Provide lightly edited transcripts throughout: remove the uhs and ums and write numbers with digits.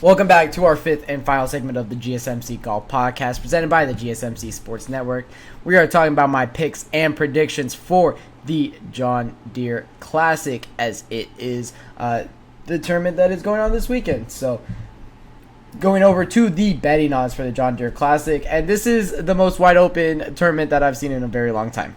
Welcome back to our fifth and final segment of the GSMC Golf Podcast, presented by the GSMC Sports Network. We are talking about my picks and predictions for the John Deere Classic, as it is the tournament that is going on this weekend. So, going over to the betting odds for the John Deere Classic, and this is the most wide open tournament that I've seen in a very long time.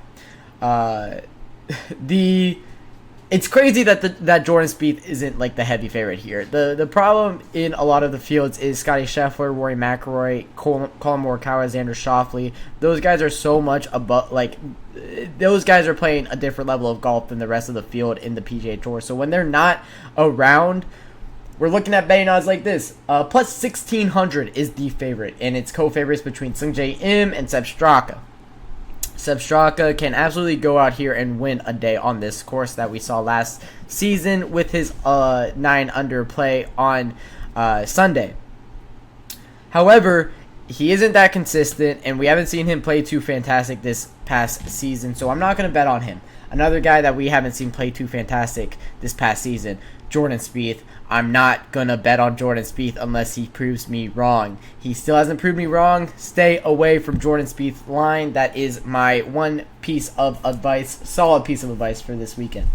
It's crazy that Jordan Spieth isn't like the heavy favorite here. The problem in a lot of the fields is Scotty Scheffler, Rory McIlroy, Colin Morikawa, Xander Schauffele. Those guys are so much above, those guys are playing a different level of golf than the rest of the field in the PGA Tour. So when they're not around, we're looking at betting odds like this. Plus 1,600 is the favorite, and it's co-favorites between Sungjae Im and Sepp Straka. Sepp Straka can absolutely go out here and win a day on this course that we saw last season with his 9-under play on Sunday. However, he isn't that consistent, and we haven't seen him play too fantastic this past season, so I'm not going to bet on him. Another guy that we haven't seen play too fantastic this past season, Jordan Spieth. I'm not going to bet on Jordan Spieth unless he proves me wrong. He still hasn't proved me wrong. Stay away from Jordan Spieth's line. That is my one piece of advice, solid piece of advice for this weekend.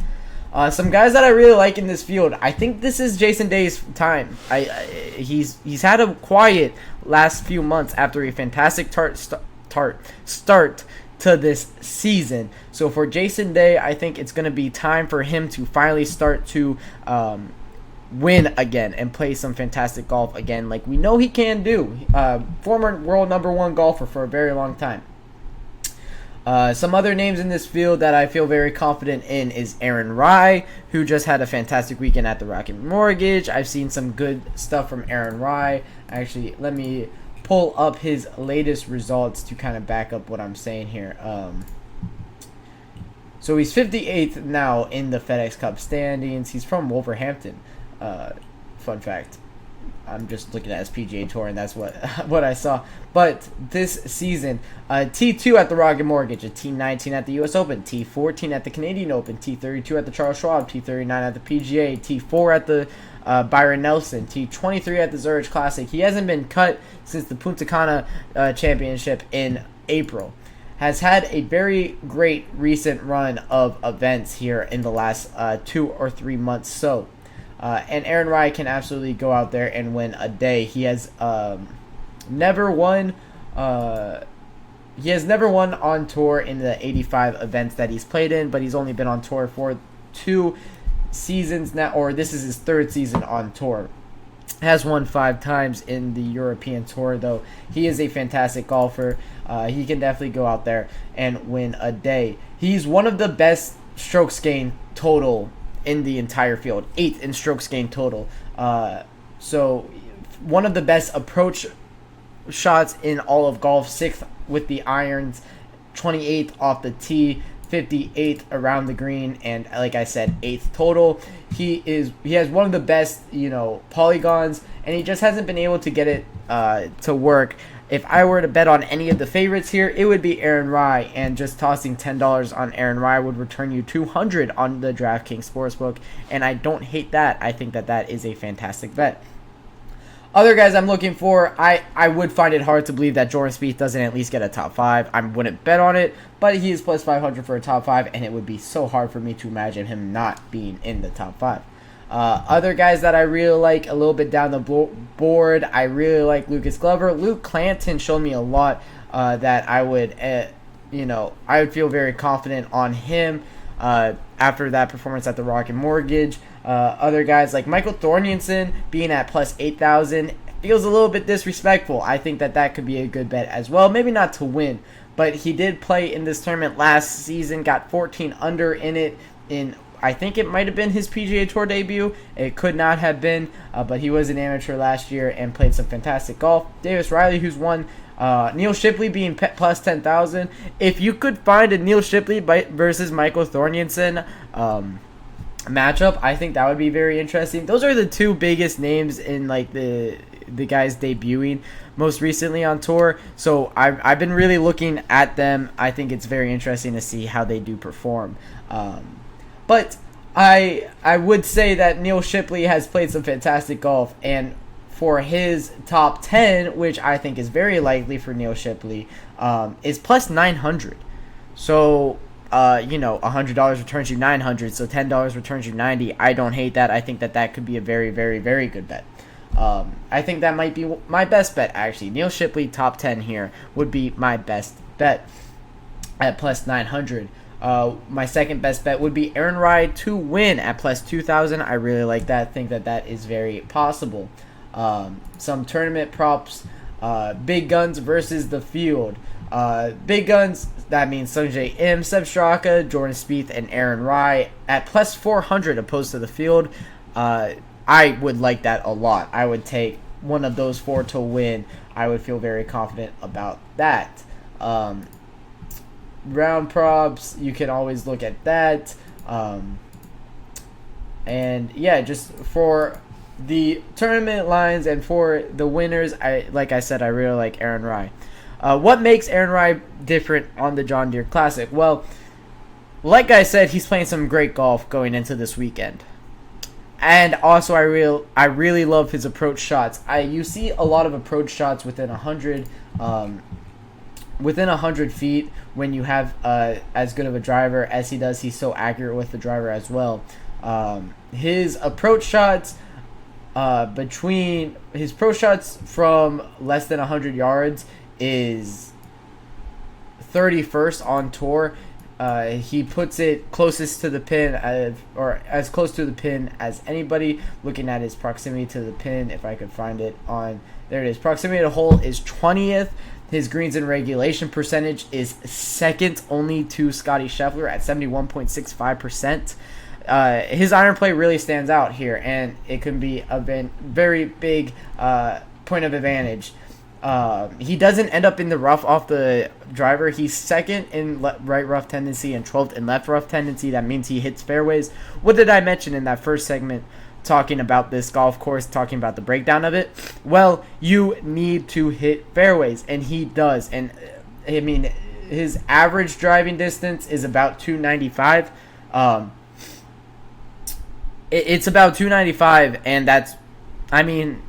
Some guys that I really like in this field. I think this is Jason Day's time. He's had a quiet last few months after a fantastic start to this season. So for Jason Day, I think it's going to be time for him to finally start to win again and play some fantastic golf again, like we know he can do. Former world #1 golfer for a very long time. Some other names in this field that I feel very confident in is Aaron Rai, who just had a fantastic weekend at the Rocket Mortgage. I've seen some good stuff from Aaron Rai. Actually, let me pull up his latest results to kind of back up what I'm saying here. So he's 58th now in the FedEx Cup standings. He's from Wolverhampton. Fun fact. I'm just looking at his PGA Tour, and that's what I saw. But this season, T2 at the Rocket Mortgage, a T19 at the U.S. Open, T14 at the Canadian Open, T32 at the Charles Schwab, T39 at the PGA, T4 at the Byron Nelson, T23 at the Zurich Classic. He hasn't been cut since the Punta Cana Championship in April. Has had a very great recent run of events here in the last 2 or 3 months. And Aaron Rai can absolutely go out there and win a day. He has never won. He has never won on tour in the 85 events that he's played in, but he's only been on tour for 2 seasons now, or this is his 3rd season on tour. Has won 5 times in the European Tour, though. He is a fantastic golfer. He can definitely go out there and win a day. He's one of the best strokes gained total in the entire field, 8th in strokes gained total. So one of the best approach shots in all of golf, 6th with the irons, 28th off the tee, 58th around the green, and like I said, 8th total. He has one of the best, polygons, and he just hasn't been able to get it to work. If I were to bet on any of the favorites here, it would be Aaron Rai, and just tossing $10 on Aaron Rai would return you $200 on the DraftKings Sportsbook, and I don't hate that. I think that is a fantastic bet. Other guys I'm looking for, I would find it hard to believe that Jordan Spieth doesn't at least get a top 5. I wouldn't bet on it, but he is plus 500 for a top 5, and it would be so hard for me to imagine him not being in the top 5. Other guys that I really like a little bit down the board, I really like Lucas Glover. Luke Clanton showed me a lot that I would, I would feel very confident on him after that performance at the Rocket Mortgage. Other guys like Michael Thorntonson being at plus 8,000 feels a little bit disrespectful. I think that could be a good bet as well. Maybe not to win, but he did play in this tournament last season, got 14 under in it in, I think it might have been his PGA Tour debut. It could not have been, but he was an amateur last year and played some fantastic golf. Davis Riley, who's won. Neil Shipley being plus 10,000. If you could find a Neil Shipley versus Michael Thorntonson matchup, I think that would be very interesting. Those are the 2 biggest names in the guys debuting most recently on tour. So I've been really looking at them. I think it's very interesting to see how they do perform. But I would say that Neil Shipley has played some fantastic golf, and for his top 10, which I think is very likely for Neil Shipley, is plus 900. So, $100 returns you 900, so $10 returns you 90. I don't hate that. I think that could be a very, very, very good bet. I think that might be my best bet, actually. Neil Shipley, top 10 here, would be my best bet at plus 900. My second best bet would be Aaron Rye to win at plus 2,000. I really like that. I think that is very possible. Some tournament props, big guns versus the field. Big guns, that means Sungjae Im, Seb Straka, Jordan Spieth, and Aaron Rye at plus 400 opposed to the field. I would like that a lot. I would take one of those four to win. I would feel very confident about that. Round props, you can always look at that. And yeah, just for the tournament lines and for the winners, like I said, I really like Aaron Rye. What makes Aaron Rye different on the John Deere Classic? Well, like I said, he's playing some great golf going into this weekend. And also, I really love his approach shots. You see a lot of approach shots within 100 feet when you have as good of a driver as he does. He's so accurate with the driver as well. His approach shots from less than 100 yards is 31st on tour. He puts it closest to the pin, or as close to the pin as anybody. Looking at his proximity to the pin, if I could find it on, there it is. Proximity to the hole is 20th. His greens in regulation percentage is second only to Scotty Scheffler at 71.65%. His iron play really stands out here, and it can be a very big point of advantage. He doesn't end up in the rough off the driver. He's second in right rough tendency and 12th in left rough tendency. That means he hits fairways. What did I mention in that first segment talking about this golf course, talking about the breakdown of it? Well, you need to hit fairways, and he does. And I mean, his average driving distance is about 295. It's about 295, and that's, I mean,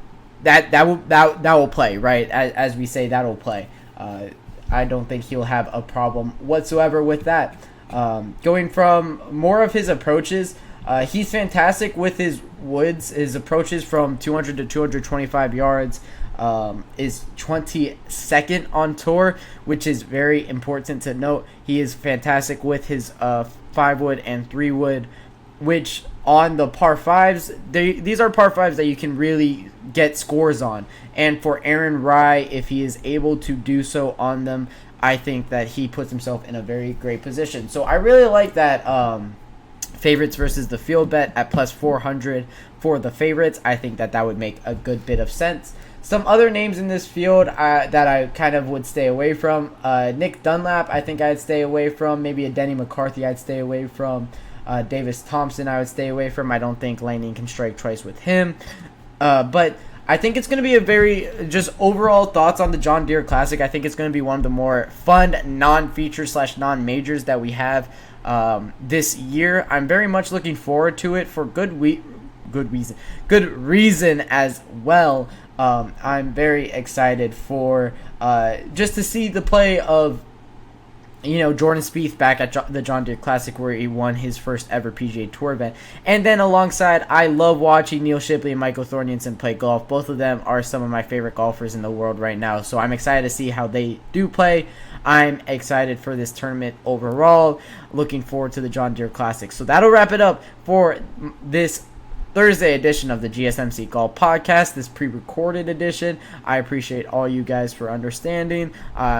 that will play, right? As we say, that will play. I don't think he'll have a problem whatsoever with that. Going from more of his approaches, he's fantastic with his woods. His approaches from 200 to 225 yards is 22nd on tour, which is very important to note. He is fantastic with his 5-wood and 3-wood, which on the par 5s, these are par 5s that you can really get scores on. And for Aaron Rye, if he is able to do so on them, I think that he puts himself in a very great position. So I really like that favorites versus the field bet at plus 400 for the favorites. I think that would make a good bit of sense. Some other names in this field that I kind of would stay away from. Nick Dunlap, I think I'd stay away from. Maybe a Denny McCarthy I'd stay away from. Davis Thompson I would stay away from. I don't think Laney can strike twice with him. But I think it's going to be a very, just overall thoughts on the John Deere Classic. I think it's going to be one of the more fun non-feature / non-majors that we have this year. I'm very much looking forward to it for good reason as well. I'm very excited for just to see the play of Jordan Spieth back at the John Deere Classic, where he won his first ever PGA Tour event. And then alongside, I love watching Neil Shipley and Michael Thorntonson play golf. Both of them are some of my favorite golfers in the world right now. So I'm excited to see how they do play. I'm excited for this tournament overall. Looking forward to the John Deere Classic. So that'll wrap it up for this Thursday edition of the GSMC Golf Podcast, this pre-recorded edition. I appreciate all you guys for understanding.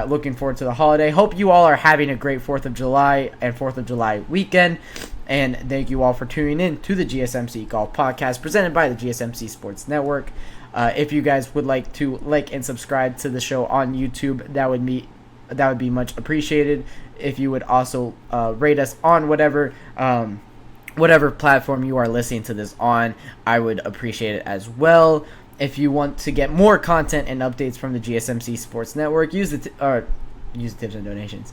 Looking forward to the holiday. Hope you all are having a great 4th of July and 4th of July weekend. And thank you all for tuning in to the GSMC Golf Podcast presented by the GSMC Sports Network. If you guys would like to like and subscribe to the show on YouTube, that would be much appreciated. If you would also rate us on whatever platform you are listening to this on, I would appreciate it as well. If you want to get more content and updates from the GSMC Sports Network, use use tips and donations.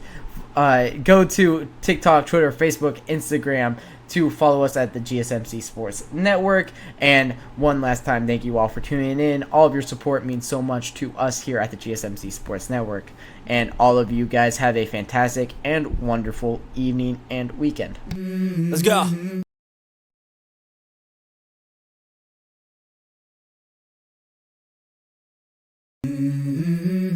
Go to TikTok, Twitter, Facebook, Instagram to follow us at the GSMC Sports Network. And one last time, thank you all for tuning in. All of your support means so much to us here at the GSMC Sports Network. And all of you guys have a fantastic and wonderful evening and weekend. Let's go. Mm-hmm.